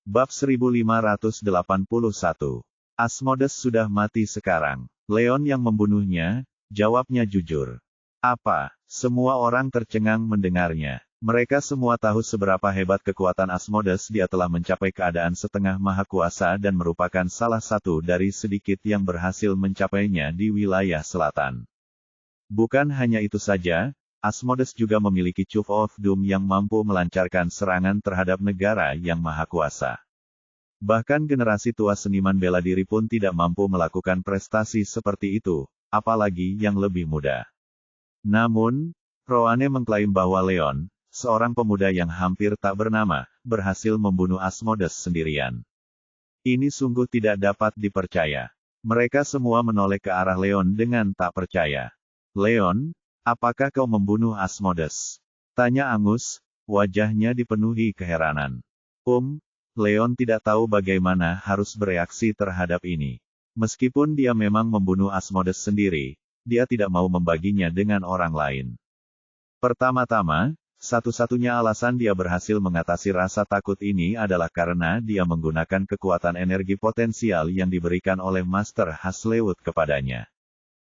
Bab 1581. Asmodes sudah mati sekarang. Leon yang membunuhnya, jawabnya jujur. Apa? Semua orang tercengang mendengarnya. Mereka semua tahu seberapa hebat kekuatan Asmodes. Dia telah mencapai keadaan setengah maha kuasa dan merupakan salah satu dari sedikit yang berhasil mencapainya di wilayah selatan. Bukan hanya itu saja, Asmodes juga memiliki Chuve of Doom yang mampu melancarkan serangan terhadap negara yang maha kuasa. Bahkan generasi tua seniman bela diri pun tidak mampu melakukan prestasi seperti itu, apalagi yang lebih muda. Namun, Roane mengklaim bahwa Leon, seorang pemuda yang hampir tak bernama, berhasil membunuh Asmodes sendirian. Ini sungguh tidak dapat dipercaya. Mereka semua menoleh ke arah Leon dengan tak percaya. Leon, apakah kau membunuh Asmodes? Tanya Angus, wajahnya dipenuhi keheranan. Leon tidak tahu bagaimana harus bereaksi terhadap ini. Meskipun dia memang membunuh Asmodes sendiri, dia tidak mau membaginya dengan orang lain. Pertama-tama, satu-satunya alasan dia berhasil mengatasi rasa takut ini adalah karena dia menggunakan kekuatan energi potensial yang diberikan oleh Master Haslewood kepadanya.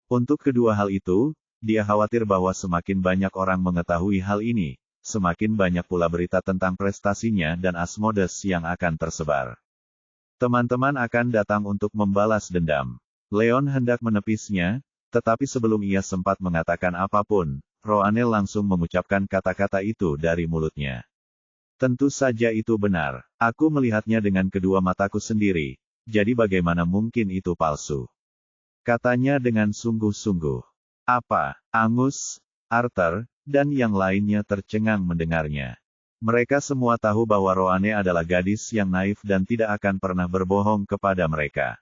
Untuk kedua hal itu, dia khawatir bahwa semakin banyak orang mengetahui hal ini, semakin banyak pula berita tentang prestasinya dan Asmodes yang akan tersebar. Teman-teman akan datang untuk membalas dendam. Leon hendak menepisnya, tetapi sebelum ia sempat mengatakan apapun, Roane langsung mengucapkan kata-kata itu dari mulutnya. Tentu saja itu benar. Aku melihatnya dengan kedua mataku sendiri, jadi bagaimana mungkin itu palsu? Katanya dengan sungguh-sungguh. Apa? Angus, Arthur, dan yang lainnya tercengang mendengarnya. Mereka semua tahu bahwa Roane adalah gadis yang naif dan tidak akan pernah berbohong kepada mereka.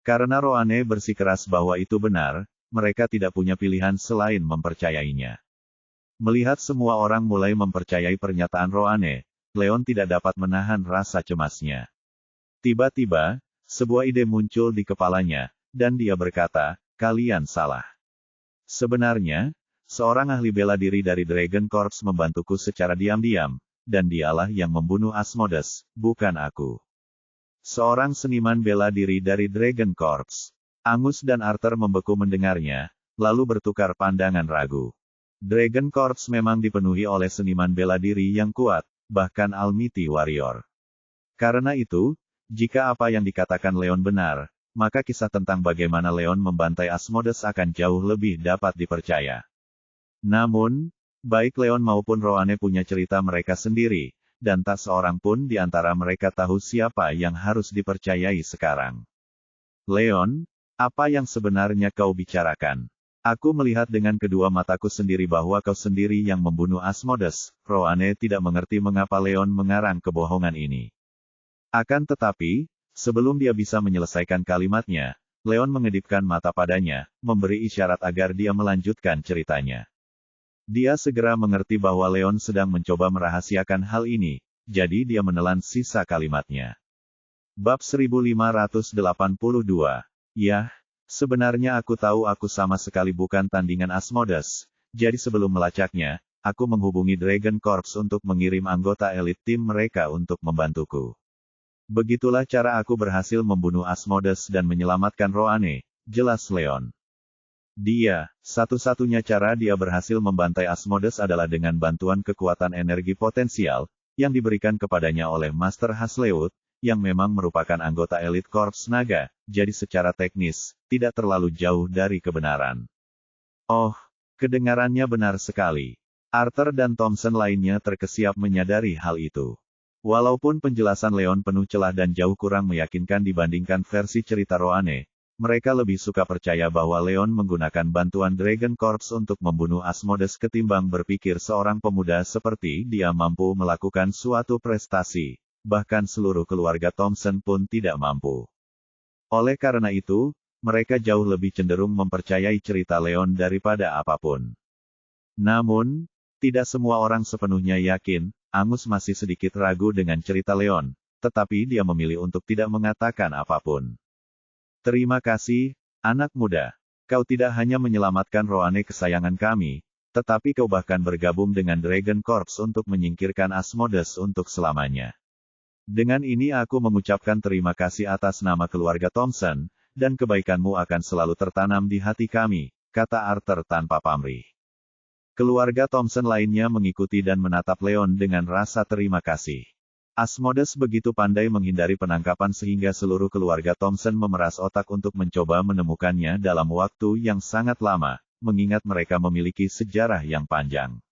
Karena Roane bersikeras bahwa itu benar, mereka tidak punya pilihan selain mempercayainya. Melihat semua orang mulai mempercayai pernyataan Roane, Leon tidak dapat menahan rasa cemasnya. Tiba-tiba, sebuah ide muncul di kepalanya, dan dia berkata, kalian salah. Sebenarnya, seorang ahli bela diri dari Dragon Corps membantuku secara diam-diam, dan dialah yang membunuh Asmodes, bukan aku. Seorang seniman bela diri dari Dragon Corps. Angus dan Arthur membeku mendengarnya, lalu bertukar pandangan ragu. Dragon Corps memang dipenuhi oleh seniman bela diri yang kuat, bahkan Almighty Warrior. Karena itu, jika apa yang dikatakan Leon benar, maka kisah tentang bagaimana Leon membantai Asmodes akan jauh lebih dapat dipercaya. Namun, baik Leon maupun Roane punya cerita mereka sendiri, dan tak seorang pun di antara mereka tahu siapa yang harus dipercayai sekarang. Leon, apa yang sebenarnya kau bicarakan? Aku melihat dengan kedua mataku sendiri bahwa kau sendiri yang membunuh Asmodes. Roane tidak mengerti mengapa Leon mengarang kebohongan ini. Akan tetapi, sebelum dia bisa menyelesaikan kalimatnya, Leon mengedipkan mata padanya, memberi isyarat agar dia melanjutkan ceritanya. Dia segera mengerti bahwa Leon sedang mencoba merahasiakan hal ini, jadi dia menelan sisa kalimatnya. Bab 1582. Yah, sebenarnya aku tahu aku sama sekali bukan tandingan Asmodes, jadi sebelum melacaknya, aku menghubungi Dragon Corps untuk mengirim anggota elit tim mereka untuk membantuku. Begitulah cara aku berhasil membunuh Asmodes dan menyelamatkan Roane, jelas Leon. Satu-satunya cara dia berhasil membantai Asmodes adalah dengan bantuan kekuatan energi potensial, yang diberikan kepadanya oleh Master Haslewood, yang memang merupakan anggota elit Korps Naga, jadi secara teknis, tidak terlalu jauh dari kebenaran. Oh, kedengarannya benar sekali. Arthur dan Thompson lainnya terkesiap menyadari hal itu. Walaupun penjelasan Leon penuh celah dan jauh kurang meyakinkan dibandingkan versi cerita Roane, mereka lebih suka percaya bahwa Leon menggunakan bantuan Dragon Corps untuk membunuh Asmodes ketimbang berpikir seorang pemuda seperti dia mampu melakukan suatu prestasi, bahkan seluruh keluarga Thompson pun tidak mampu. Oleh karena itu, mereka jauh lebih cenderung mempercayai cerita Leon daripada apapun. Namun, tidak semua orang sepenuhnya yakin. Angus masih sedikit ragu dengan cerita Leon, tetapi dia memilih untuk tidak mengatakan apapun. Terima kasih, anak muda. Kau tidak hanya menyelamatkan Roane kesayangan kami, tetapi kau bahkan bergabung dengan Dragon Corps untuk menyingkirkan Asmodes untuk selamanya. Dengan ini aku mengucapkan terima kasih atas nama keluarga Thompson, dan kebaikanmu akan selalu tertanam di hati kami, kata Arthur tanpa pamrih. Keluarga Thompson lainnya mengikuti dan menatap Leon dengan rasa terima kasih. Asmodes begitu pandai menghindari penangkapan sehingga seluruh keluarga Thompson memeras otak untuk mencoba menemukannya dalam waktu yang sangat lama, mengingat mereka memiliki sejarah yang panjang.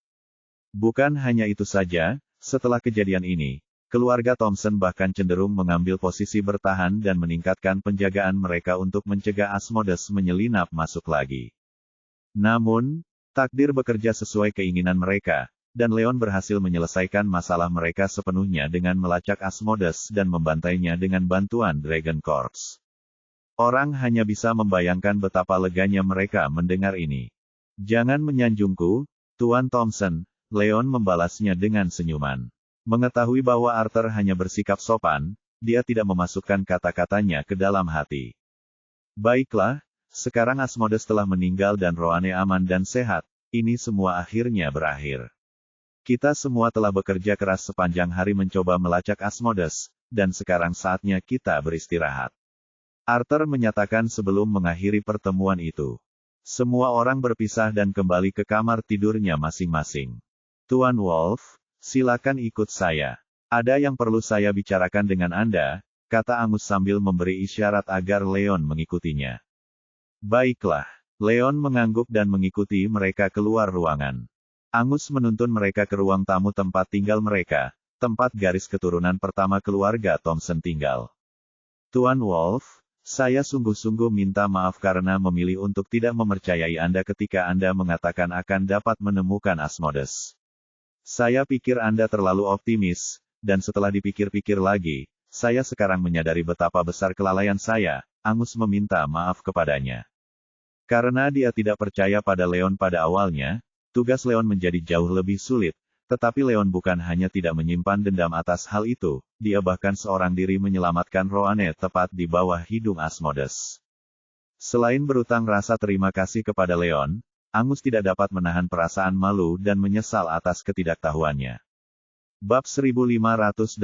Bukan hanya itu saja, setelah kejadian ini, keluarga Thompson bahkan cenderung mengambil posisi bertahan dan meningkatkan penjagaan mereka untuk mencegah Asmodes menyelinap masuk lagi. Namun, takdir bekerja sesuai keinginan mereka, dan Leon berhasil menyelesaikan masalah mereka sepenuhnya dengan melacak Asmodes dan membantainya dengan bantuan Dragon Corps. Orang hanya bisa membayangkan betapa leganya mereka mendengar ini. Jangan menyanjungku, Tuan Thompson, Leon membalasnya dengan senyuman. Mengetahui bahwa Arthur hanya bersikap sopan, dia tidak memasukkan kata-katanya ke dalam hati. Baiklah, sekarang Asmodes telah meninggal dan Roane aman dan sehat, ini semua akhirnya berakhir. Kita semua telah bekerja keras sepanjang hari mencoba melacak Asmodes, dan sekarang saatnya kita beristirahat. Arthur menyatakan sebelum mengakhiri pertemuan itu. Semua orang berpisah dan kembali ke kamar tidurnya masing-masing. Tuan Wolf, silakan ikut saya. Ada yang perlu saya bicarakan dengan Anda, kata Angus sambil memberi isyarat agar Leon mengikutinya. Baiklah, Leon mengangguk dan mengikuti mereka keluar ruangan. Angus menuntun mereka ke ruang tamu tempat tinggal mereka, tempat garis keturunan pertama keluarga Thompson tinggal. Tuan Wolf, saya sungguh-sungguh minta maaf karena memilih untuk tidak mempercayai Anda ketika Anda mengatakan akan dapat menemukan Asmodes. Saya pikir Anda terlalu optimis, dan setelah dipikir-pikir lagi, saya sekarang menyadari betapa besar kelalaian saya. Angus meminta maaf kepadanya. Karena dia tidak percaya pada Leon pada awalnya, tugas Leon menjadi jauh lebih sulit, tetapi Leon bukan hanya tidak menyimpan dendam atas hal itu, dia bahkan seorang diri menyelamatkan Roane tepat di bawah hidung Asmodes. Selain berutang rasa terima kasih kepada Leon, Angus tidak dapat menahan perasaan malu dan menyesal atas ketidaktahuannya. Bab 1583.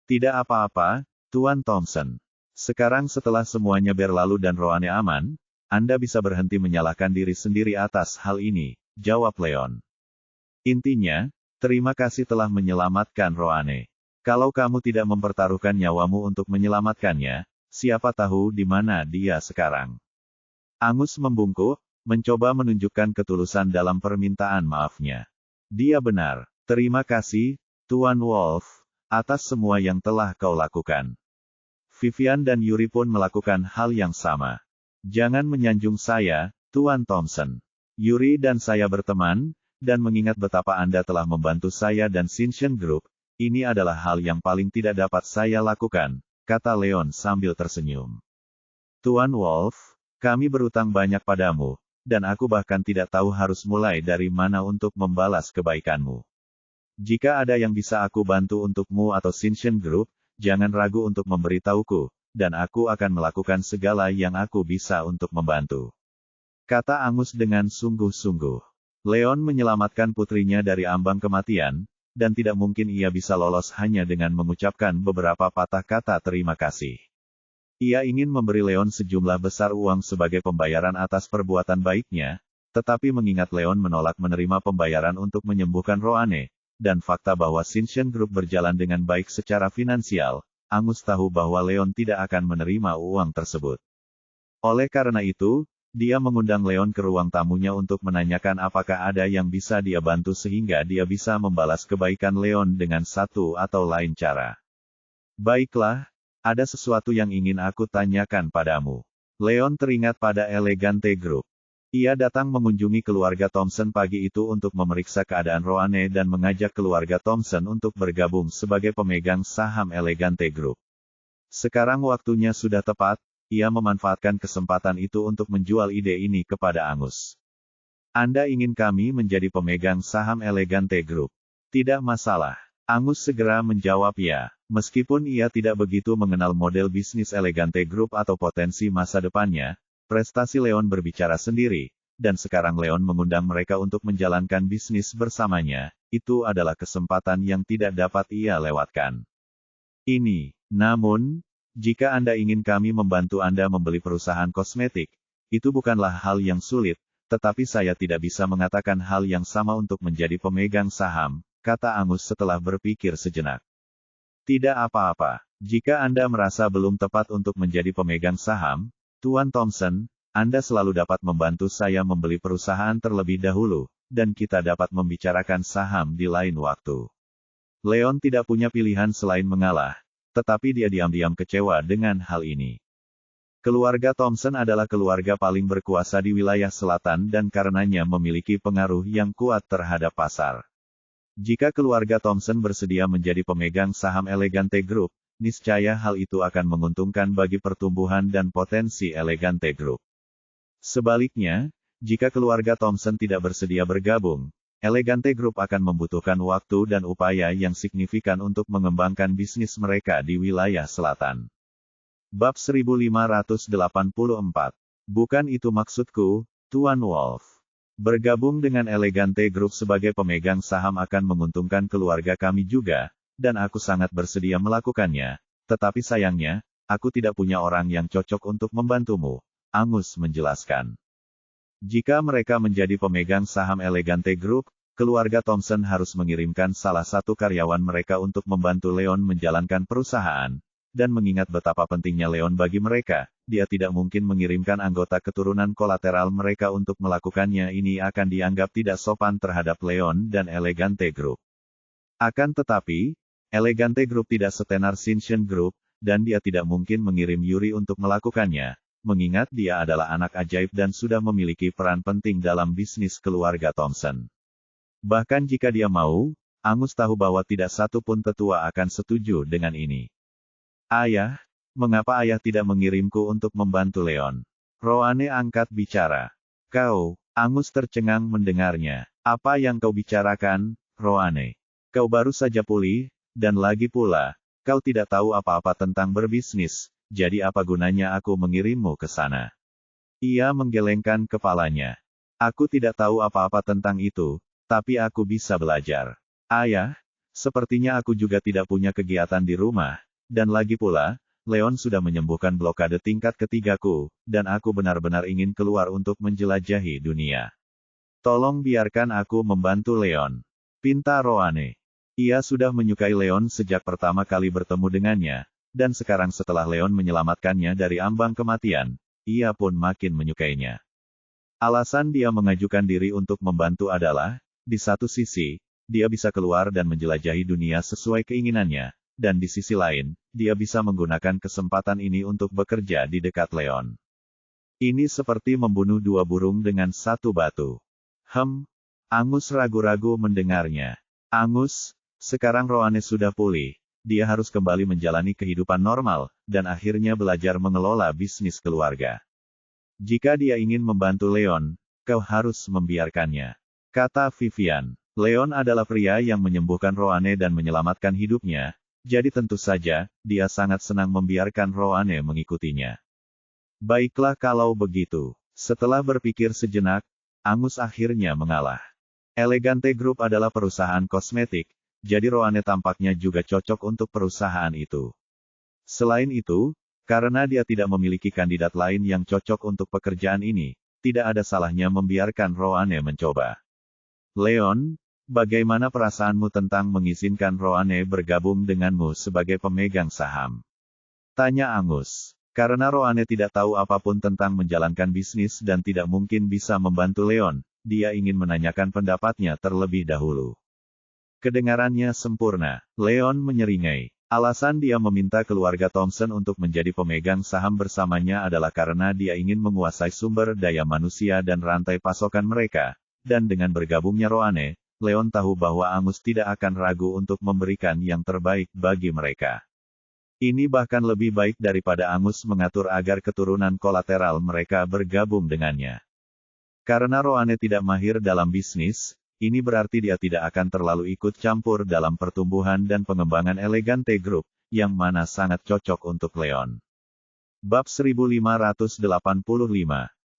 Tidak apa-apa, Tuan Thompson. Sekarang setelah semuanya berlalu dan Roane aman, Anda bisa berhenti menyalahkan diri sendiri atas hal ini, jawab Leon. Intinya, terima kasih telah menyelamatkan Roane. Kalau kamu tidak mempertaruhkan nyawamu untuk menyelamatkannya, siapa tahu di mana dia sekarang. Angus membungkuk, mencoba menunjukkan ketulusan dalam permintaan maafnya. Dia benar. Terima kasih, Tuan Wolf, atas semua yang telah kau lakukan. Vivian dan Yuri pun melakukan hal yang sama. Jangan menyanjung saya, Tuan Thompson. Yuri dan saya berteman, dan mengingat betapa Anda telah membantu saya dan Sinchen Group, ini adalah hal yang paling tidak dapat saya lakukan, kata Leon sambil tersenyum. Tuan Wolf, kami berutang banyak padamu, dan aku bahkan tidak tahu harus mulai dari mana untuk membalas kebaikanmu. Jika ada yang bisa aku bantu untukmu atau Sinchen Group, jangan ragu untuk memberitahuku, dan aku akan melakukan segala yang aku bisa untuk membantu. Kata Angus dengan sungguh-sungguh. Leon menyelamatkan putrinya dari ambang kematian, dan tidak mungkin ia bisa lolos hanya dengan mengucapkan beberapa patah kata terima kasih. Ia ingin memberi Leon sejumlah besar uang sebagai pembayaran atas perbuatan baiknya, tetapi mengingat Leon menolak menerima pembayaran untuk menyembuhkan Roane, dan fakta bahwa Sinchen Group berjalan dengan baik secara finansial, Angus tahu bahwa Leon tidak akan menerima uang tersebut. Oleh karena itu, dia mengundang Leon ke ruang tamunya untuk menanyakan apakah ada yang bisa dia bantu sehingga dia bisa membalas kebaikan Leon dengan satu atau lain cara. Baiklah, ada sesuatu yang ingin aku tanyakan padamu. Leon teringat pada Elegante Group. Ia datang mengunjungi keluarga Thompson pagi itu untuk memeriksa keadaan Roane dan mengajak keluarga Thompson untuk bergabung sebagai pemegang saham Elegante Group. Sekarang waktunya sudah tepat, ia memanfaatkan kesempatan itu untuk menjual ide ini kepada Angus. Anda ingin kami menjadi pemegang saham Elegante Group? Tidak masalah. Angus segera menjawab ya, meskipun ia tidak begitu mengenal model bisnis Elegante Group atau potensi masa depannya. Prestasi Leon berbicara sendiri, dan sekarang Leon mengundang mereka untuk menjalankan bisnis bersamanya, itu adalah kesempatan yang tidak dapat ia lewatkan. Namun, jika Anda ingin kami membantu Anda membeli perusahaan kosmetik, itu bukanlah hal yang sulit, tetapi saya tidak bisa mengatakan hal yang sama untuk menjadi pemegang saham, kata Angus setelah berpikir sejenak. Tidak apa-apa. Jika Anda merasa belum tepat untuk menjadi pemegang saham, Tuan Thompson, Anda selalu dapat membantu saya membeli perusahaan terlebih dahulu, dan kita dapat membicarakan saham di lain waktu. Leon tidak punya pilihan selain mengalah, tetapi dia diam-diam kecewa dengan hal ini. Keluarga Thompson adalah keluarga paling berkuasa di wilayah selatan dan karenanya memiliki pengaruh yang kuat terhadap pasar. Jika keluarga Thompson bersedia menjadi pemegang saham Elegante Group, niscaya hal itu akan menguntungkan bagi pertumbuhan dan potensi Elegante Group. Sebaliknya, jika keluarga Thompson tidak bersedia bergabung, Elegante Group akan membutuhkan waktu dan upaya yang signifikan untuk mengembangkan bisnis mereka di wilayah selatan. Bab 1584. Bukan itu maksudku, Tuan Wolf. Bergabung dengan Elegante Group sebagai pemegang saham akan menguntungkan keluarga kami juga, dan aku sangat bersedia melakukannya, tetapi sayangnya, aku tidak punya orang yang cocok untuk membantumu, Angus menjelaskan. Jika mereka menjadi pemegang saham Elegante Group, keluarga Thompson harus mengirimkan salah satu karyawan mereka untuk membantu Leon menjalankan perusahaan. Dan mengingat betapa pentingnya Leon bagi mereka, dia tidak mungkin mengirimkan anggota keturunan kolateral mereka untuk melakukannya. Ini akan dianggap tidak sopan terhadap Leon dan Elegante Group. Akan tetapi, Elegante Group tidak setenar Shinshin Group, dan dia tidak mungkin mengirim Yuri untuk melakukannya, mengingat dia adalah anak ajaib dan sudah memiliki peran penting dalam bisnis keluarga Thompson. Bahkan jika dia mau, Angus tahu bahwa tidak satu pun tetua akan setuju dengan ini. Ayah, mengapa ayah tidak mengirimku untuk membantu Leon? Roane angkat bicara. Kau, Angus tercengang mendengarnya. Apa yang kau bicarakan, Roane? Kau baru saja pulih, dan lagi pula, kau tidak tahu apa-apa tentang berbisnis, jadi apa gunanya aku mengirimmu ke sana? Ia menggelengkan kepalanya. Aku tidak tahu apa-apa tentang itu, tapi aku bisa belajar. Ayah, sepertinya aku juga tidak punya kegiatan di rumah. Dan lagi pula, Leon sudah menyembuhkan blokade tingkat ketigaku, dan aku benar-benar ingin keluar untuk menjelajahi dunia. Tolong biarkan aku membantu Leon. Pinta Roane. Ia sudah menyukai Leon sejak pertama kali bertemu dengannya, dan sekarang setelah Leon menyelamatkannya dari ambang kematian, ia pun makin menyukainya. Alasan dia mengajukan diri untuk membantu adalah, di satu sisi, dia bisa keluar dan menjelajahi dunia sesuai keinginannya, dan di sisi lain, dia bisa menggunakan kesempatan ini untuk bekerja di dekat Leon. Ini seperti membunuh dua burung dengan satu batu. Angus ragu-ragu mendengarnya. Angus, sekarang Roane sudah pulih, dia harus kembali menjalani kehidupan normal, dan akhirnya belajar mengelola bisnis keluarga. Jika dia ingin membantu Leon, kau harus membiarkannya. Kata Vivian. Leon adalah pria yang menyembuhkan Roane dan menyelamatkan hidupnya, jadi tentu saja, dia sangat senang membiarkan Roane mengikutinya. Baiklah kalau begitu. Setelah berpikir sejenak, Angus akhirnya mengalah. Elegante Group adalah perusahaan kosmetik, jadi Roane tampaknya juga cocok untuk perusahaan itu. Selain itu, karena dia tidak memiliki kandidat lain yang cocok untuk pekerjaan ini, tidak ada salahnya membiarkan Roane mencoba. Leon, bagaimana perasaanmu tentang mengizinkan Roane bergabung denganmu sebagai pemegang saham? Tanya Angus. Karena Roane tidak tahu apapun tentang menjalankan bisnis dan tidak mungkin bisa membantu Leon, dia ingin menanyakan pendapatnya terlebih dahulu. Kedengarannya sempurna. Leon menyeringai. Alasan dia meminta keluarga Thompson untuk menjadi pemegang saham bersamanya adalah karena dia ingin menguasai sumber daya manusia dan rantai pasokan mereka. Dan dengan bergabungnya Roane, Leon tahu bahwa Angus tidak akan ragu untuk memberikan yang terbaik bagi mereka. Ini bahkan lebih baik daripada Angus mengatur agar keturunan kolateral mereka bergabung dengannya. Karena Roane tidak mahir dalam bisnis, ini berarti dia tidak akan terlalu ikut campur dalam pertumbuhan dan pengembangan Elegante Group, yang mana sangat cocok untuk Leon. Bab 1585.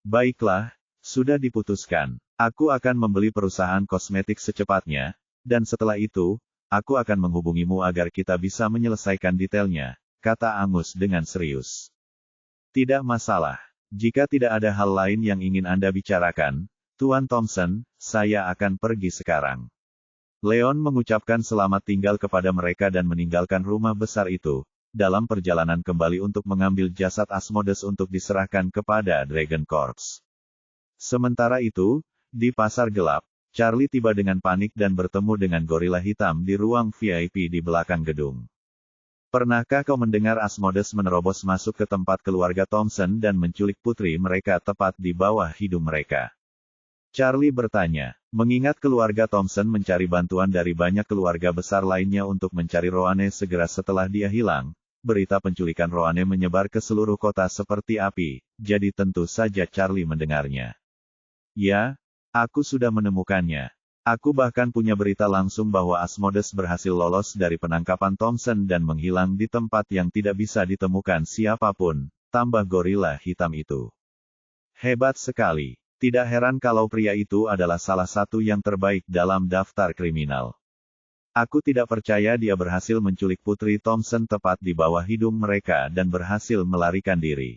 Baiklah, sudah diputuskan. Aku akan membeli perusahaan kosmetik secepatnya, dan setelah itu, aku akan menghubungimu agar kita bisa menyelesaikan detailnya, kata Angus dengan serius. Tidak masalah. Jika tidak ada hal lain yang ingin Anda bicarakan, Tuan Thompson, saya akan pergi sekarang. Leon mengucapkan selamat tinggal kepada mereka dan meninggalkan rumah besar itu, dalam perjalanan kembali untuk mengambil jasad Asmodeus untuk diserahkan kepada Dragon Corps. Sementara itu, di pasar gelap, Charlie tiba dengan panik dan bertemu dengan gorila hitam di ruang VIP di belakang gedung. Pernahkah kau mendengar Asmodeus menerobos masuk ke tempat keluarga Thompson dan menculik putri mereka tepat di bawah hidung mereka? Charlie bertanya, mengingat keluarga Thompson mencari bantuan dari banyak keluarga besar lainnya untuk mencari Roane segera setelah dia hilang. Berita penculikan Roane menyebar ke seluruh kota seperti api, jadi tentu saja Charlie mendengarnya. Ya, aku sudah menemukannya. Aku bahkan punya berita langsung bahwa Asmodeus berhasil lolos dari penangkapan Thompson dan menghilang di tempat yang tidak bisa ditemukan siapapun, tambah gorila hitam itu. Hebat sekali. Tidak heran kalau pria itu adalah salah satu yang terbaik dalam daftar kriminal. Aku tidak percaya dia berhasil menculik putri Thompson tepat di bawah hidung mereka dan berhasil melarikan diri.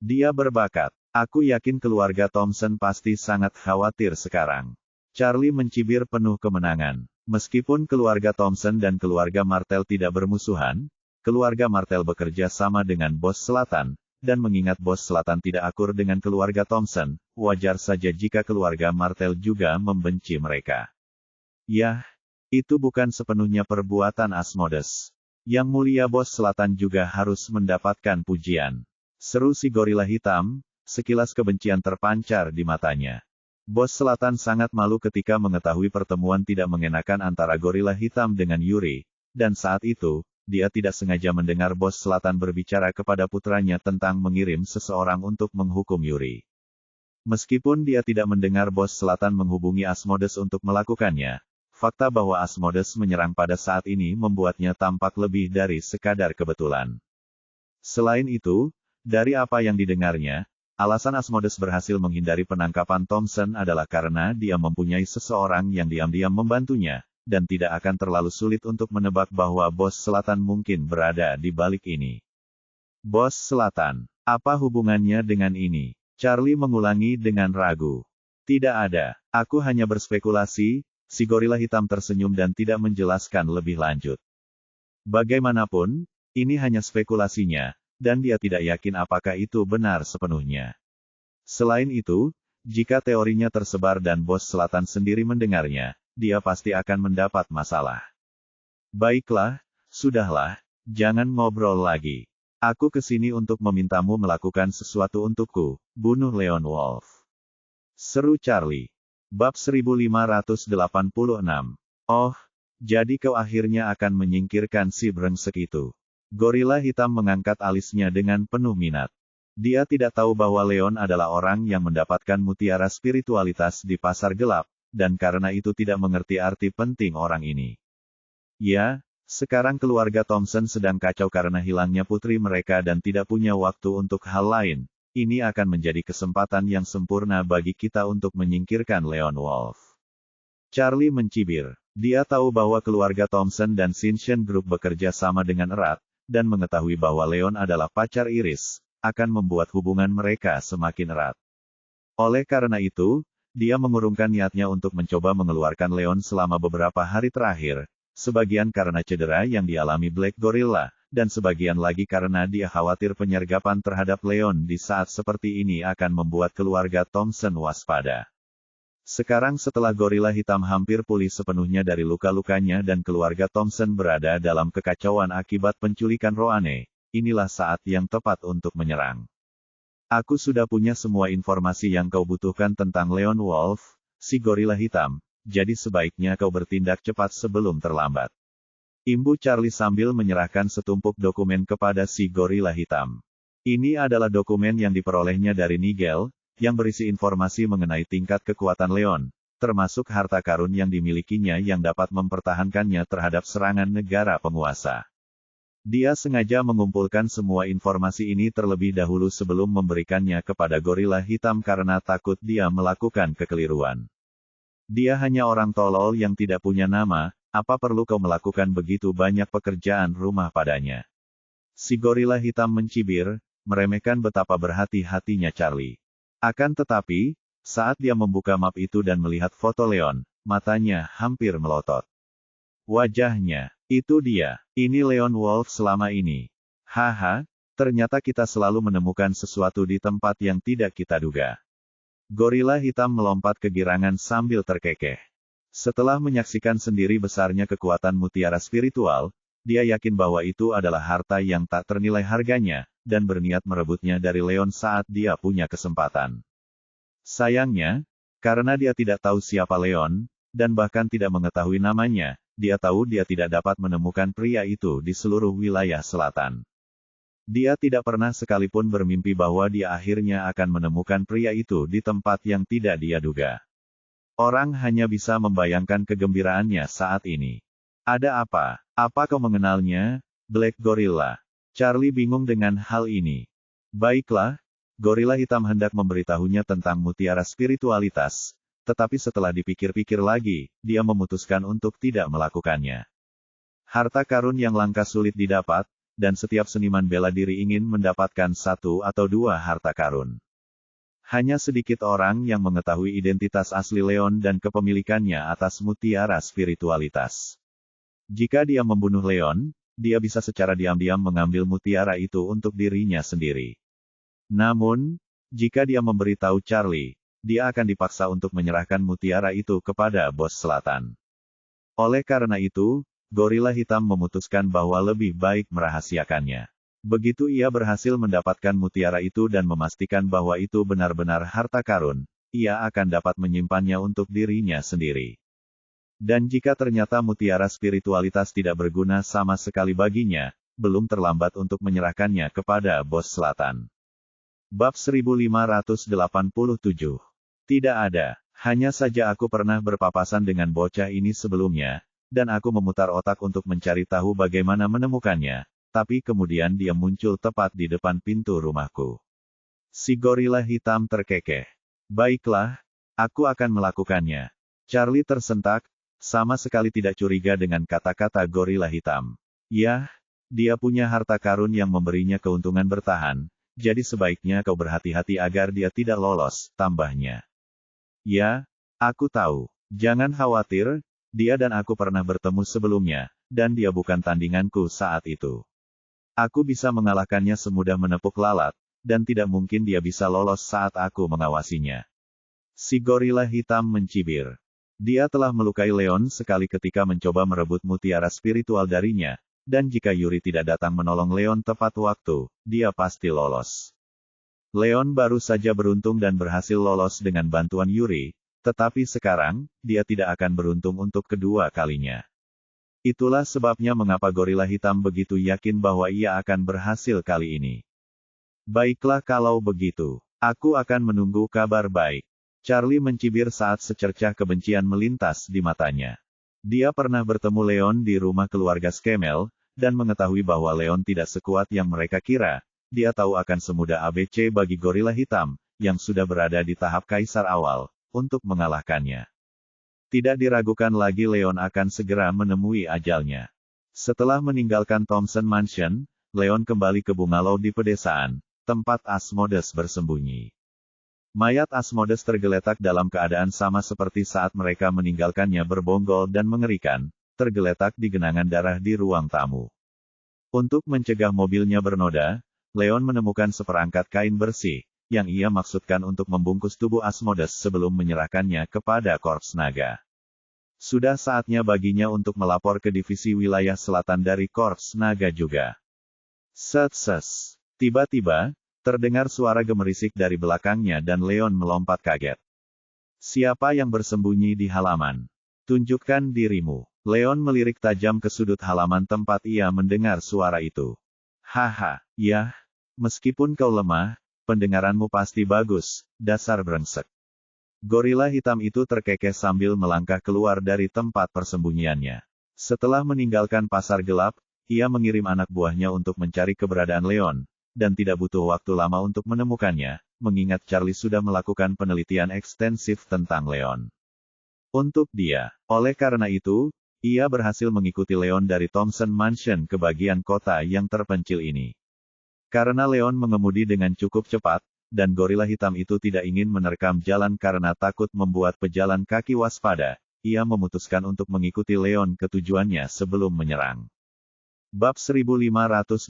Dia berbakat. Aku yakin keluarga Thompson pasti sangat khawatir sekarang. Charlie mencibir penuh kemenangan. Meskipun keluarga Thompson dan keluarga Martel tidak bermusuhan, keluarga Martel bekerja sama dengan Bos Selatan, dan mengingat Bos Selatan tidak akur dengan keluarga Thompson, wajar saja jika keluarga Martel juga membenci mereka. Yah, itu bukan sepenuhnya perbuatan Asmodeus. Yang mulia Bos Selatan juga harus mendapatkan pujian. Seru si gorila hitam, sekilas kebencian terpancar di matanya. Bos Selatan sangat malu ketika mengetahui pertemuan tidak mengenakan antara gorila hitam dengan Yuri, dan saat itu, dia tidak sengaja mendengar Bos Selatan berbicara kepada putranya tentang mengirim seseorang untuk menghukum Yuri. Meskipun dia tidak mendengar Bos Selatan menghubungi Asmodeus untuk melakukannya, fakta bahwa Asmodeus menyerang pada saat ini membuatnya tampak lebih dari sekadar kebetulan. Selain itu, dari apa yang didengarnya, alasan Asmodeus berhasil menghindari penangkapan Thompson adalah karena dia mempunyai seseorang yang diam-diam membantunya, dan tidak akan terlalu sulit untuk menebak bahwa Bos Selatan mungkin berada di balik ini. Bos Selatan, apa hubungannya dengan ini? Charlie mengulangi dengan ragu. Tidak ada, aku hanya berspekulasi, si gorila hitam tersenyum dan tidak menjelaskan lebih lanjut. Bagaimanapun, ini hanya spekulasinya, dan dia tidak yakin apakah itu benar sepenuhnya. Selain itu, jika teorinya tersebar dan Bos Selatan sendiri mendengarnya, dia pasti akan mendapat masalah. Baiklah, sudahlah, jangan ngobrol lagi. Aku kesini untuk memintamu melakukan sesuatu untukku, bunuh Leon Wolf. Seru Charlie. Bab 1586. Oh, jadi kau akhirnya akan menyingkirkan si brengsek itu. Gorila hitam mengangkat alisnya dengan penuh minat. Dia tidak tahu bahwa Leon adalah orang yang mendapatkan mutiara spiritualitas di pasar gelap, dan karena itu tidak mengerti arti penting orang ini. Ya, sekarang keluarga Thompson sedang kacau karena hilangnya putri mereka dan tidak punya waktu untuk hal lain. Ini akan menjadi kesempatan yang sempurna bagi kita untuk menyingkirkan Leon Wolf. Charlie mencibir. Dia tahu bahwa keluarga Thompson dan Shinshin Group bekerja sama dengan erat, dan mengetahui bahwa Leon adalah pacar Iris, akan membuat hubungan mereka semakin erat. Oleh karena itu, dia mengurungkan niatnya untuk mencoba mengeluarkan Leon selama beberapa hari terakhir, sebagian karena cedera yang dialami Black Gorilla, dan sebagian lagi karena dia khawatir penyergapan terhadap Leon di saat seperti ini akan membuat keluarga Thompson waspada. Sekarang setelah gorila hitam hampir pulih sepenuhnya dari luka-lukanya dan keluarga Thompson berada dalam kekacauan akibat penculikan Roane, inilah saat yang tepat untuk menyerang. Aku sudah punya semua informasi yang kau butuhkan tentang Leon Wolf, si gorila hitam, jadi sebaiknya kau bertindak cepat sebelum terlambat. Imbu Charlie sambil menyerahkan setumpuk dokumen kepada si gorila hitam. Ini adalah dokumen yang diperolehnya dari Nigel, yang berisi informasi mengenai tingkat kekuatan Leon, termasuk harta karun yang dimilikinya yang dapat mempertahankannya terhadap serangan negara penguasa. Dia sengaja mengumpulkan semua informasi ini terlebih dahulu sebelum memberikannya kepada gorila hitam karena takut dia melakukan kekeliruan. Dia hanya orang tolol yang tidak punya nama, Apa perlu kau melakukan begitu banyak pekerjaan rumah padanya? Si gorila hitam mencibir, meremehkan betapa berhati-hatinya Charlie. Akan tetapi, saat dia membuka map itu dan melihat foto Leon, matanya hampir melotot. Wajahnya, itu dia, ini Leon Wolf selama ini. Haha, ternyata kita selalu menemukan sesuatu di tempat yang tidak kita duga. Gorila hitam melompat kegirangan sambil terkekeh. Setelah menyaksikan sendiri besarnya kekuatan mutiara spiritual, dia yakin bahwa itu adalah harta yang tak ternilai harganya, dan berniat merebutnya dari Leon saat dia punya kesempatan. Sayangnya, karena dia tidak tahu siapa Leon, dan bahkan tidak mengetahui namanya, dia tahu dia tidak dapat menemukan pria itu di seluruh wilayah selatan. Dia tidak pernah sekalipun bermimpi bahwa dia akhirnya akan menemukan pria itu di tempat yang tidak dia duga. Orang hanya bisa membayangkan kegembiraannya saat ini. Ada apa? Apa kau mengenalnya, Black Gorilla? Charlie bingung dengan hal ini. Baiklah, gorila hitam hendak memberitahunya tentang mutiara spiritualitas, tetapi setelah dipikir-pikir lagi, dia memutuskan untuk tidak melakukannya. Harta karun yang langka sulit didapat, dan setiap seniman bela diri ingin mendapatkan satu atau dua harta karun. Hanya sedikit orang yang mengetahui identitas asli Leon dan kepemilikannya atas mutiara spiritualitas. Jika dia membunuh Leon, dia bisa secara diam-diam mengambil mutiara itu untuk dirinya sendiri. Namun, jika dia memberitahu Charlie, dia akan dipaksa untuk menyerahkan mutiara itu kepada bos selatan. Oleh karena itu, gorila hitam memutuskan bahwa lebih baik merahasiakannya. Begitu ia berhasil mendapatkan mutiara itu dan memastikan bahwa itu benar-benar harta karun, ia akan dapat menyimpannya untuk dirinya sendiri. Dan jika ternyata mutiara spiritualitas tidak berguna sama sekali baginya, belum terlambat untuk menyerahkannya kepada bos selatan. Bab 1587. Tidak ada, hanya saja aku pernah berpapasan dengan bocah ini sebelumnya, dan aku memutar otak untuk mencari tahu bagaimana menemukannya, tapi kemudian dia muncul tepat di depan pintu rumahku. Si gorila hitam terkekeh. Baiklah, aku akan melakukannya. Charlie tersentak, sama sekali tidak curiga dengan kata-kata gorila hitam. Yah, dia punya harta karun yang memberinya keuntungan bertahan, jadi sebaiknya kau berhati-hati agar dia tidak lolos, tambahnya. Ya, aku tahu. Jangan khawatir, dia dan aku pernah bertemu sebelumnya, dan dia bukan tandinganku saat itu. Aku bisa mengalahkannya semudah menepuk lalat, dan tidak mungkin dia bisa lolos saat aku mengawasinya. Si gorila hitam mencibir. Dia telah melukai Leon sekali ketika mencoba merebut mutiara spiritual darinya, dan jika Yuri tidak datang menolong Leon tepat waktu, dia pasti lolos. Leon baru saja beruntung dan berhasil lolos dengan bantuan Yuri, tetapi sekarang, dia tidak akan beruntung untuk kedua kalinya. Itulah sebabnya mengapa gorila hitam begitu yakin bahwa ia akan berhasil kali ini. Baiklah kalau begitu, aku akan menunggu kabar baik. Charlie mencibir saat secercah kebencian melintas di matanya. Dia pernah bertemu Leon di rumah keluarga Skemel, dan mengetahui bahwa Leon tidak sekuat yang mereka kira. Dia tahu akan semudah ABC bagi gorila hitam, yang sudah berada di tahap kaisar awal, untuk mengalahkannya. Tidak diragukan lagi Leon akan segera menemui ajalnya. Setelah meninggalkan Thompson Mansion, Leon kembali ke bungalow di pedesaan, tempat Asmodeus bersembunyi. Mayat Asmodeus tergeletak dalam keadaan sama seperti saat mereka meninggalkannya berbonggol dan mengerikan, tergeletak di genangan darah di ruang tamu. Untuk mencegah mobilnya bernoda, Leon menemukan seperangkat kain bersih, yang ia maksudkan untuk membungkus tubuh Asmodeus sebelum menyerahkannya kepada Korps Naga. Sudah saatnya baginya untuk melapor ke divisi wilayah selatan dari Korps Naga juga. Set-ses. Tiba-tiba, terdengar suara gemerisik dari belakangnya dan Leon melompat kaget. Siapa yang bersembunyi di halaman? Tunjukkan dirimu. Leon melirik tajam ke sudut halaman tempat ia mendengar suara itu. Haha, yah. Meskipun kau lemah, pendengaranmu pasti bagus, dasar brengsek. Gorila hitam itu terkekeh sambil melangkah keluar dari tempat persembunyiannya. Setelah meninggalkan pasar gelap, ia mengirim anak buahnya untuk mencari keberadaan Leon, dan tidak butuh waktu lama untuk menemukannya, mengingat Charlie sudah melakukan penelitian ekstensif tentang Leon. Untuk dia, oleh karena itu, Ia berhasil mengikuti Leon dari Thompson Mansion ke bagian kota yang terpencil ini. Karena Leon mengemudi dengan cukup cepat, dan gorila hitam itu tidak ingin menerkam jalan karena takut membuat pejalan kaki waspada, ia memutuskan untuk mengikuti Leon ke tujuannya sebelum menyerang. Bab 1588.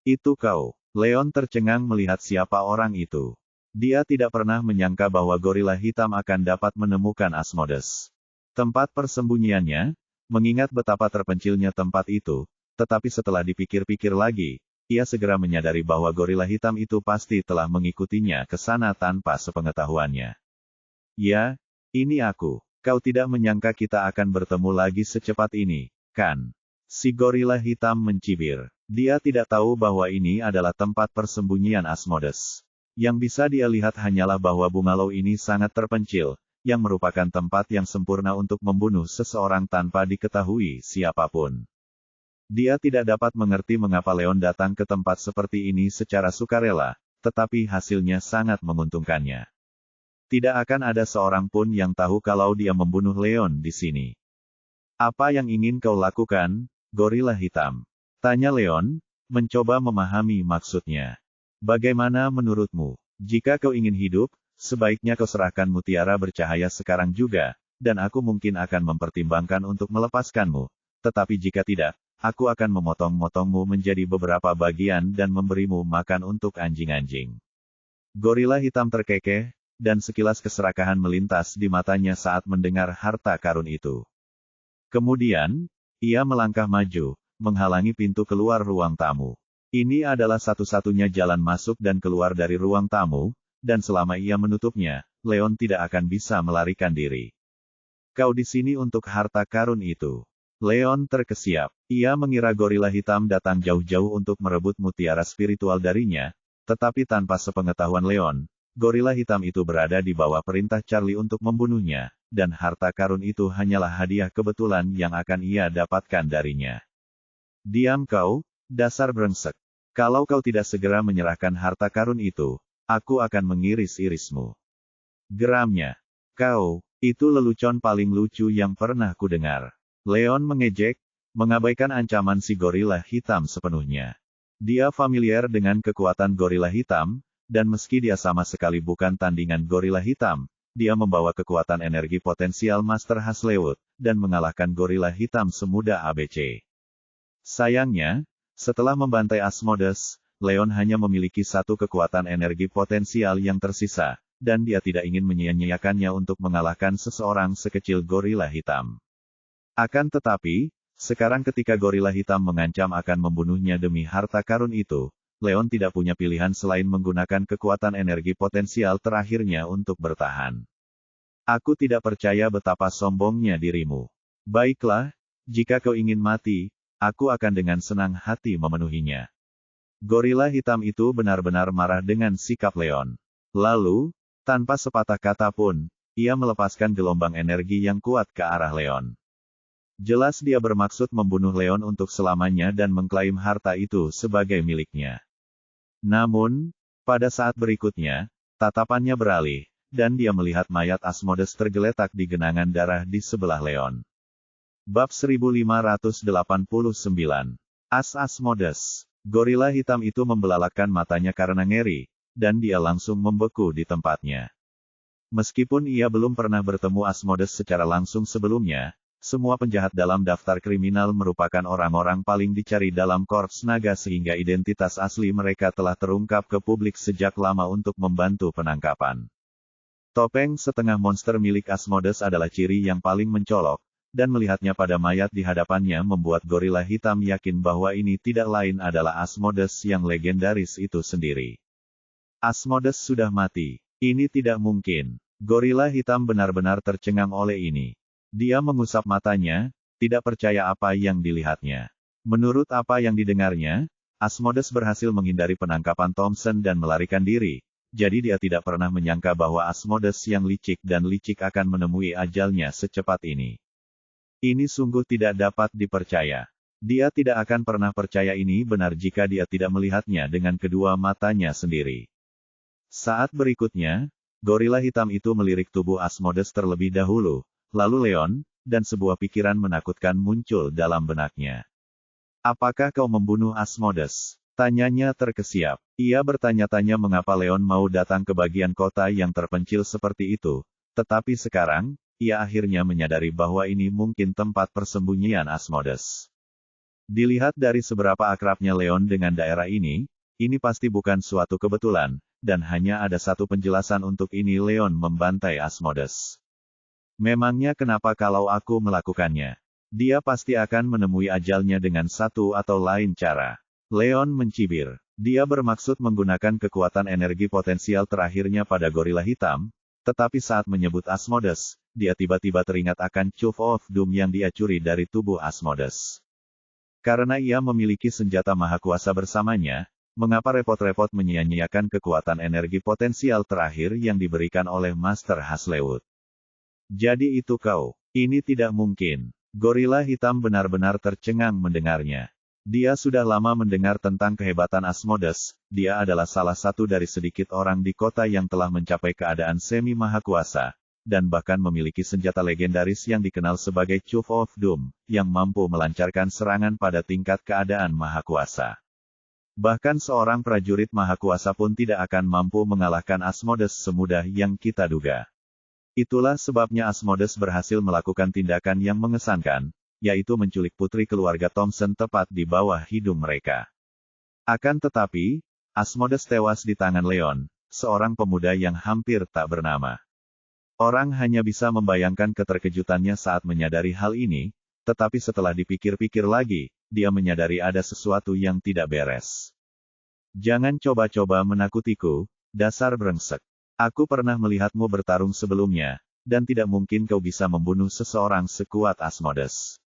Itu kau. Leon tercengang melihat siapa orang itu. Dia tidak pernah menyangka bahwa gorila hitam akan dapat menemukan Asmodeus. Tempat persembunyiannya, mengingat betapa terpencilnya tempat itu, tetapi setelah dipikir-pikir lagi, ia segera menyadari bahwa gorila hitam itu pasti telah mengikutinya ke sana tanpa sepengetahuannya. Ya, ini aku. Kau tidak menyangka kita akan bertemu lagi secepat ini, kan? Si gorila hitam mencibir. Dia tidak tahu bahwa ini adalah tempat persembunyian Asmodeus. Yang bisa dia lihat hanyalah bahwa bungalow ini sangat terpencil, yang merupakan tempat yang sempurna untuk membunuh seseorang tanpa diketahui siapapun. Dia tidak dapat mengerti mengapa Leon datang ke tempat seperti ini secara sukarela, tetapi hasilnya sangat menguntungkannya. Tidak akan ada seorang pun yang tahu kalau dia membunuh Leon di sini. Apa yang ingin kau lakukan, gorila hitam? Tanya Leon, mencoba memahami maksudnya. Bagaimana menurutmu? Jika kau ingin hidup, sebaiknya kau serahkan mutiara bercahaya sekarang juga, dan aku mungkin akan mempertimbangkan untuk melepaskanmu. Tetapi jika tidak, aku akan memotong-motongmu menjadi beberapa bagian dan memberimu makan untuk anjing-anjing. Gorila hitam terkekeh, dan sekilas keserakahan melintas di matanya saat mendengar harta karun itu. Kemudian, ia melangkah maju, menghalangi pintu keluar ruang tamu. Ini adalah satu-satunya jalan masuk dan keluar dari ruang tamu, dan selama ia menutupnya, Leon tidak akan bisa melarikan diri. Kau di sini untuk harta karun itu. Leon terkesiap. Ia mengira gorila hitam datang jauh-jauh untuk merebut mutiara spiritual darinya, tetapi tanpa sepengetahuan Leon, gorila hitam itu berada di bawah perintah Charlie untuk membunuhnya, dan harta karun itu hanyalah hadiah kebetulan yang akan ia dapatkan darinya. Diam kau, dasar brengsek. Kalau kau tidak segera menyerahkan harta karun itu, aku akan mengiris-irismu. Geramnya. Kau, itu lelucon paling lucu yang pernah kudengar. Leon mengejek, mengabaikan ancaman si gorila hitam sepenuhnya. Dia familiar dengan kekuatan gorila hitam, dan meski dia sama sekali bukan tandingan gorila hitam, dia membawa kekuatan energi potensial Master Haslewood, dan mengalahkan gorila hitam semudah ABC. Sayangnya, setelah membantai Asmodeus, Leon hanya memiliki satu kekuatan energi potensial yang tersisa, dan dia tidak ingin menyia-nyiakannya untuk mengalahkan seseorang sekecil gorila hitam. Akan tetapi, sekarang ketika gorila hitam mengancam akan membunuhnya demi harta karun itu, Leon tidak punya pilihan selain menggunakan kekuatan energi potensial terakhirnya untuk bertahan. Aku tidak percaya betapa sombongnya dirimu. Baiklah, jika kau ingin mati, aku akan dengan senang hati memenuhinya. Gorila hitam itu benar-benar marah dengan sikap Leon. Lalu, tanpa sepatah kata pun, ia melepaskan gelombang energi yang kuat ke arah Leon. Jelas dia bermaksud membunuh Leon untuk selamanya dan mengklaim harta itu sebagai miliknya. Namun, pada saat berikutnya, tatapannya beralih, dan dia melihat mayat Asmodeus tergeletak di genangan darah di sebelah Leon. Bab 1589. Asmodeus. Gorila hitam itu membelalakan matanya karena ngeri, dan dia langsung membeku di tempatnya. Meskipun ia belum pernah bertemu Asmodeus secara langsung sebelumnya, semua penjahat dalam daftar kriminal merupakan orang-orang paling dicari dalam Korps Naga sehingga identitas asli mereka telah terungkap ke publik sejak lama untuk membantu penangkapan. Topeng setengah monster milik Asmodeus adalah ciri yang paling mencolok, dan melihatnya pada mayat di hadapannya membuat gorila hitam yakin bahwa ini tidak lain adalah Asmodeus yang legendaris itu sendiri. Asmodeus sudah mati. Ini tidak mungkin. Gorila hitam benar-benar tercengang oleh ini. Dia mengusap matanya, tidak percaya apa yang dilihatnya. Menurut apa yang didengarnya, Asmodeus berhasil menghindari penangkapan Thompson dan melarikan diri, jadi dia tidak pernah menyangka bahwa Asmodeus yang licik dan licik akan menemui ajalnya secepat ini. Ini sungguh tidak dapat dipercaya. Dia tidak akan pernah percaya ini benar jika dia tidak melihatnya dengan kedua matanya sendiri. Saat berikutnya, gorila hitam itu melirik tubuh Asmodeus terlebih dahulu. Lalu Leon, dan sebuah pikiran menakutkan muncul dalam benaknya. Apakah kau membunuh Asmodes? Tanyanya terkesiap. Ia bertanya-tanya mengapa Leon mau datang ke bagian kota yang terpencil seperti itu, tetapi sekarang, ia akhirnya menyadari bahwa ini mungkin tempat persembunyian Asmodes. Dilihat dari seberapa akrabnya Leon dengan daerah ini pasti bukan suatu kebetulan, dan hanya ada satu penjelasan untuk ini. Leon membantai Asmodes. Memangnya kenapa kalau aku melakukannya? Dia pasti akan menemui ajalnya dengan satu atau lain cara. Leon mencibir. Dia bermaksud menggunakan kekuatan energi potensial terakhirnya pada gorila hitam, tetapi saat menyebut Asmodes, dia tiba-tiba teringat akan Chuve of Doom yang dia curi dari tubuh Asmodes. Karena ia memiliki senjata maha kuasa bersamanya, mengapa repot-repot menyia-nyiakan kekuatan energi potensial terakhir yang diberikan oleh Master Hazlewood? Jadi itu kau. Ini tidak mungkin. Gorila hitam benar-benar tercengang mendengarnya. Dia sudah lama mendengar tentang kehebatan Asmodes. Dia adalah salah satu dari sedikit orang di kota yang telah mencapai keadaan semi maha kuasa, dan bahkan memiliki senjata legendaris yang dikenal sebagai Chuve of Doom, yang mampu melancarkan serangan pada tingkat keadaan maha kuasa. Bahkan seorang prajurit maha kuasa pun tidak akan mampu mengalahkan Asmodes semudah yang kita duga. Itulah sebabnya Asmodes berhasil melakukan tindakan yang mengesankan, yaitu menculik putri keluarga Thompson tepat di bawah hidung mereka. Akan tetapi, Asmodes tewas di tangan Leon, seorang pemuda yang hampir tak bernama. Orang hanya bisa membayangkan keterkejutannya saat menyadari hal ini, tetapi setelah dipikir-pikir lagi, dia menyadari ada sesuatu yang tidak beres. Jangan coba-coba menakutiku, dasar brengsek. Aku pernah melihatmu bertarung sebelumnya, dan tidak mungkin kau bisa membunuh seseorang sekuat Asmodes.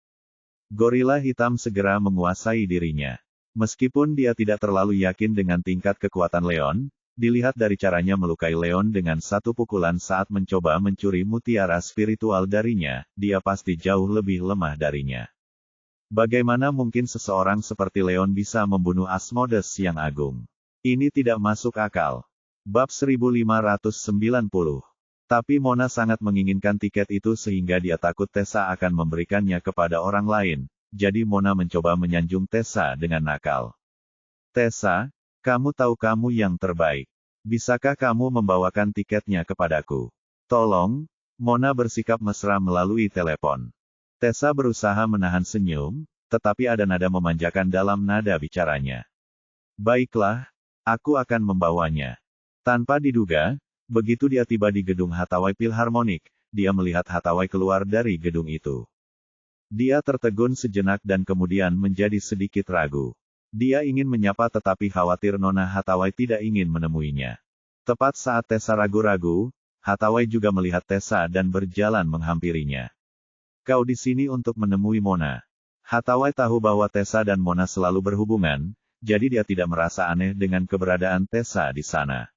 Gorila hitam segera menguasai dirinya. Meskipun dia tidak terlalu yakin dengan tingkat kekuatan Leon, dilihat dari caranya melukai Leon dengan satu pukulan saat mencoba mencuri mutiara spiritual darinya, dia pasti jauh lebih lemah darinya. Bagaimana mungkin seseorang seperti Leon bisa membunuh Asmodes yang agung? Ini tidak masuk akal. Bab 1590. Tapi Mona sangat menginginkan tiket itu sehingga dia takut Tessa akan memberikannya kepada orang lain, jadi Mona mencoba menyanjung Tessa dengan nakal. Tessa, kamu tahu kamu yang terbaik. Bisakah kamu membawakan tiketnya kepadaku? Tolong, Mona bersikap mesra melalui telepon. Tessa berusaha menahan senyum, tetapi ada nada memanjakan dalam nada bicaranya. Baiklah, aku akan membawanya. Tanpa diduga, begitu dia tiba di gedung Hathaway Philharmonic, dia melihat Hathaway keluar dari gedung itu. Dia tertegun sejenak dan kemudian menjadi sedikit ragu. Dia ingin menyapa tetapi khawatir Nona Hathaway tidak ingin menemuinya. Tepat saat Tessa ragu-ragu, Hathaway juga melihat Tessa dan berjalan menghampirinya. Kau di sini untuk menemui Mona. Hathaway tahu bahwa Tessa dan Mona selalu berhubungan, jadi dia tidak merasa aneh dengan keberadaan Tessa di sana.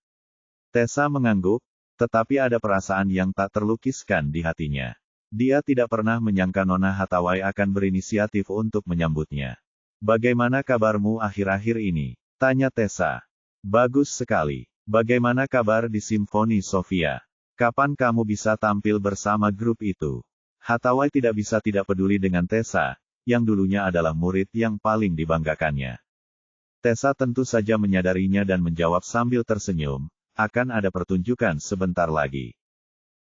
Tessa mengangguk, tetapi ada perasaan yang tak terlukiskan di hatinya. Dia tidak pernah menyangka Nona Hathaway akan berinisiatif untuk menyambutnya. Bagaimana kabarmu akhir-akhir ini? Tanya Tessa. Bagus sekali. Bagaimana kabar di Simfoni Sofia? Kapan kamu bisa tampil bersama grup itu? Hathaway tidak bisa tidak peduli dengan Tessa, yang dulunya adalah murid yang paling dibanggakannya. Tessa tentu saja menyadarinya dan menjawab sambil tersenyum. Akan ada pertunjukan sebentar lagi.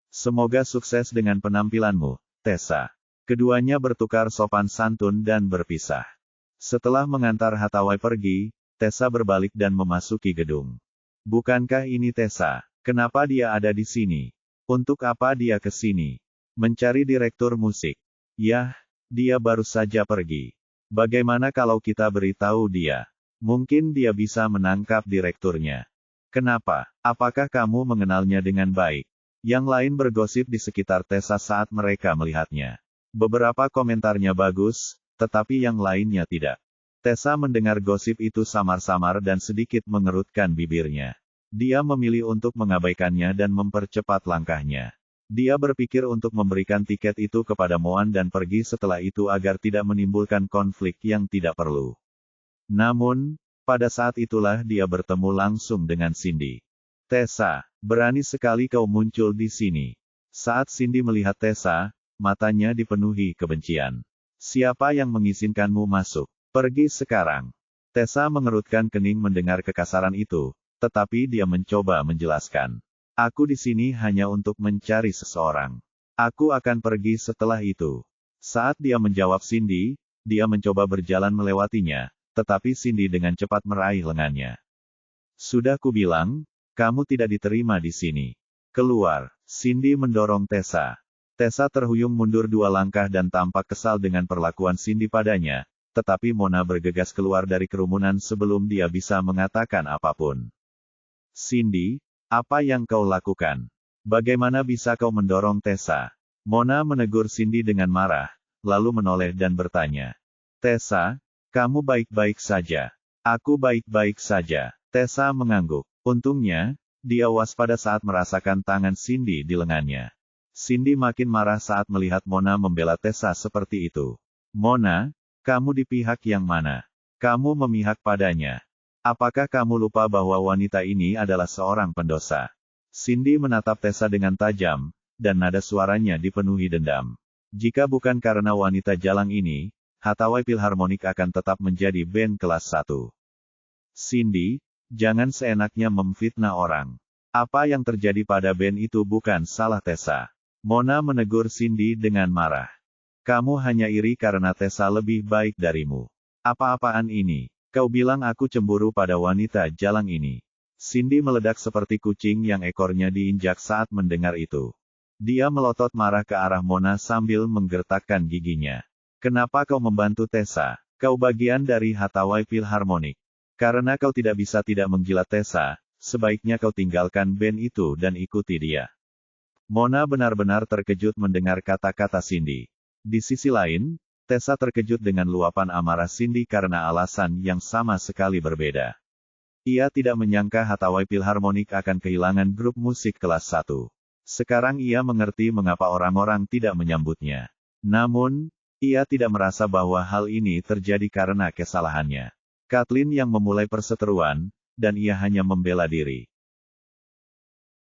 Semoga sukses dengan penampilanmu, Tessa. Keduanya bertukar sopan santun dan berpisah. Setelah mengantar Hathaway pergi, Tessa berbalik dan memasuki gedung. Bukankah ini Tessa? Kenapa dia ada di sini? Untuk apa dia ke sini? Mencari direktur musik. Yah, dia baru saja pergi. Bagaimana kalau kita beritahu dia? Mungkin dia bisa menangkap direkturnya. Kenapa? Apakah kamu mengenalnya dengan baik? Yang lain bergosip di sekitar Tessa saat mereka melihatnya. Beberapa komentarnya bagus, tetapi yang lainnya tidak. Tessa mendengar gosip itu samar-samar dan sedikit mengerutkan bibirnya. Dia memilih untuk mengabaikannya dan mempercepat langkahnya. Dia berpikir untuk memberikan tiket itu kepada Moan dan pergi setelah itu agar tidak menimbulkan konflik yang tidak perlu. Namun, pada saat itulah dia bertemu langsung dengan Cindy. Tessa, berani sekali kau muncul di sini. Saat Cindy melihat Tessa, matanya dipenuhi kebencian. Siapa yang mengizinkanmu masuk? Pergi sekarang. Tessa mengerutkan kening mendengar kekasaran itu, tetapi dia mencoba menjelaskan. Aku di sini hanya untuk mencari seseorang. Aku akan pergi setelah itu. Saat dia menjawab Cindy, dia mencoba berjalan melewatinya, tetapi Cindy dengan cepat meraih lengannya. Sudah kubilang, kamu tidak diterima di sini. Keluar. Cindy mendorong Tessa. Tessa terhuyung mundur 2 langkah dan tampak kesal dengan perlakuan Cindy padanya, tetapi Mona bergegas keluar dari kerumunan sebelum dia bisa mengatakan apapun. Cindy, apa yang kau lakukan? Bagaimana bisa kau mendorong Tessa? Mona menegur Cindy dengan marah, lalu menoleh dan bertanya. Tessa, kamu baik-baik saja. Aku baik-baik saja. Tessa mengangguk. Untungnya, dia waspada saat merasakan tangan Cindy di lengannya. Cindy makin marah saat melihat Mona membela Tessa seperti itu. Mona, kamu di pihak yang mana? Kamu memihak padanya. Apakah kamu lupa bahwa wanita ini adalah seorang pendosa? Cindy menatap Tessa dengan tajam, dan nada suaranya dipenuhi dendam. Jika bukan karena wanita jalang ini, Hathaway Philharmonic akan tetap menjadi band kelas 1. Cindy, jangan seenaknya memfitnah orang. Apa yang terjadi pada band itu bukan salah Tessa. Mona menegur Cindy dengan marah. Kamu hanya iri karena Tessa lebih baik darimu. Apa-apaan ini? Kau bilang aku cemburu pada wanita jalang ini. Cindy meledak seperti kucing yang ekornya diinjak saat mendengar itu. Dia melotot marah ke arah Mona sambil menggertakkan giginya. Kenapa kau membantu Tessa? Kau bagian dari Hathaway Philharmonic. Karena kau tidak bisa tidak menjilat Tessa, sebaiknya kau tinggalkan band itu dan ikuti dia. Mona benar-benar terkejut mendengar kata-kata Cindy. Di sisi lain, Tessa terkejut dengan luapan amarah Cindy karena alasan yang sama sekali berbeda. Ia tidak menyangka Hathaway Philharmonic akan kehilangan grup musik kelas 1. Sekarang ia mengerti mengapa orang-orang tidak menyambutnya. Namun, ia tidak merasa bahwa hal ini terjadi karena kesalahannya. Kathleen yang memulai perseteruan, dan ia hanya membela diri.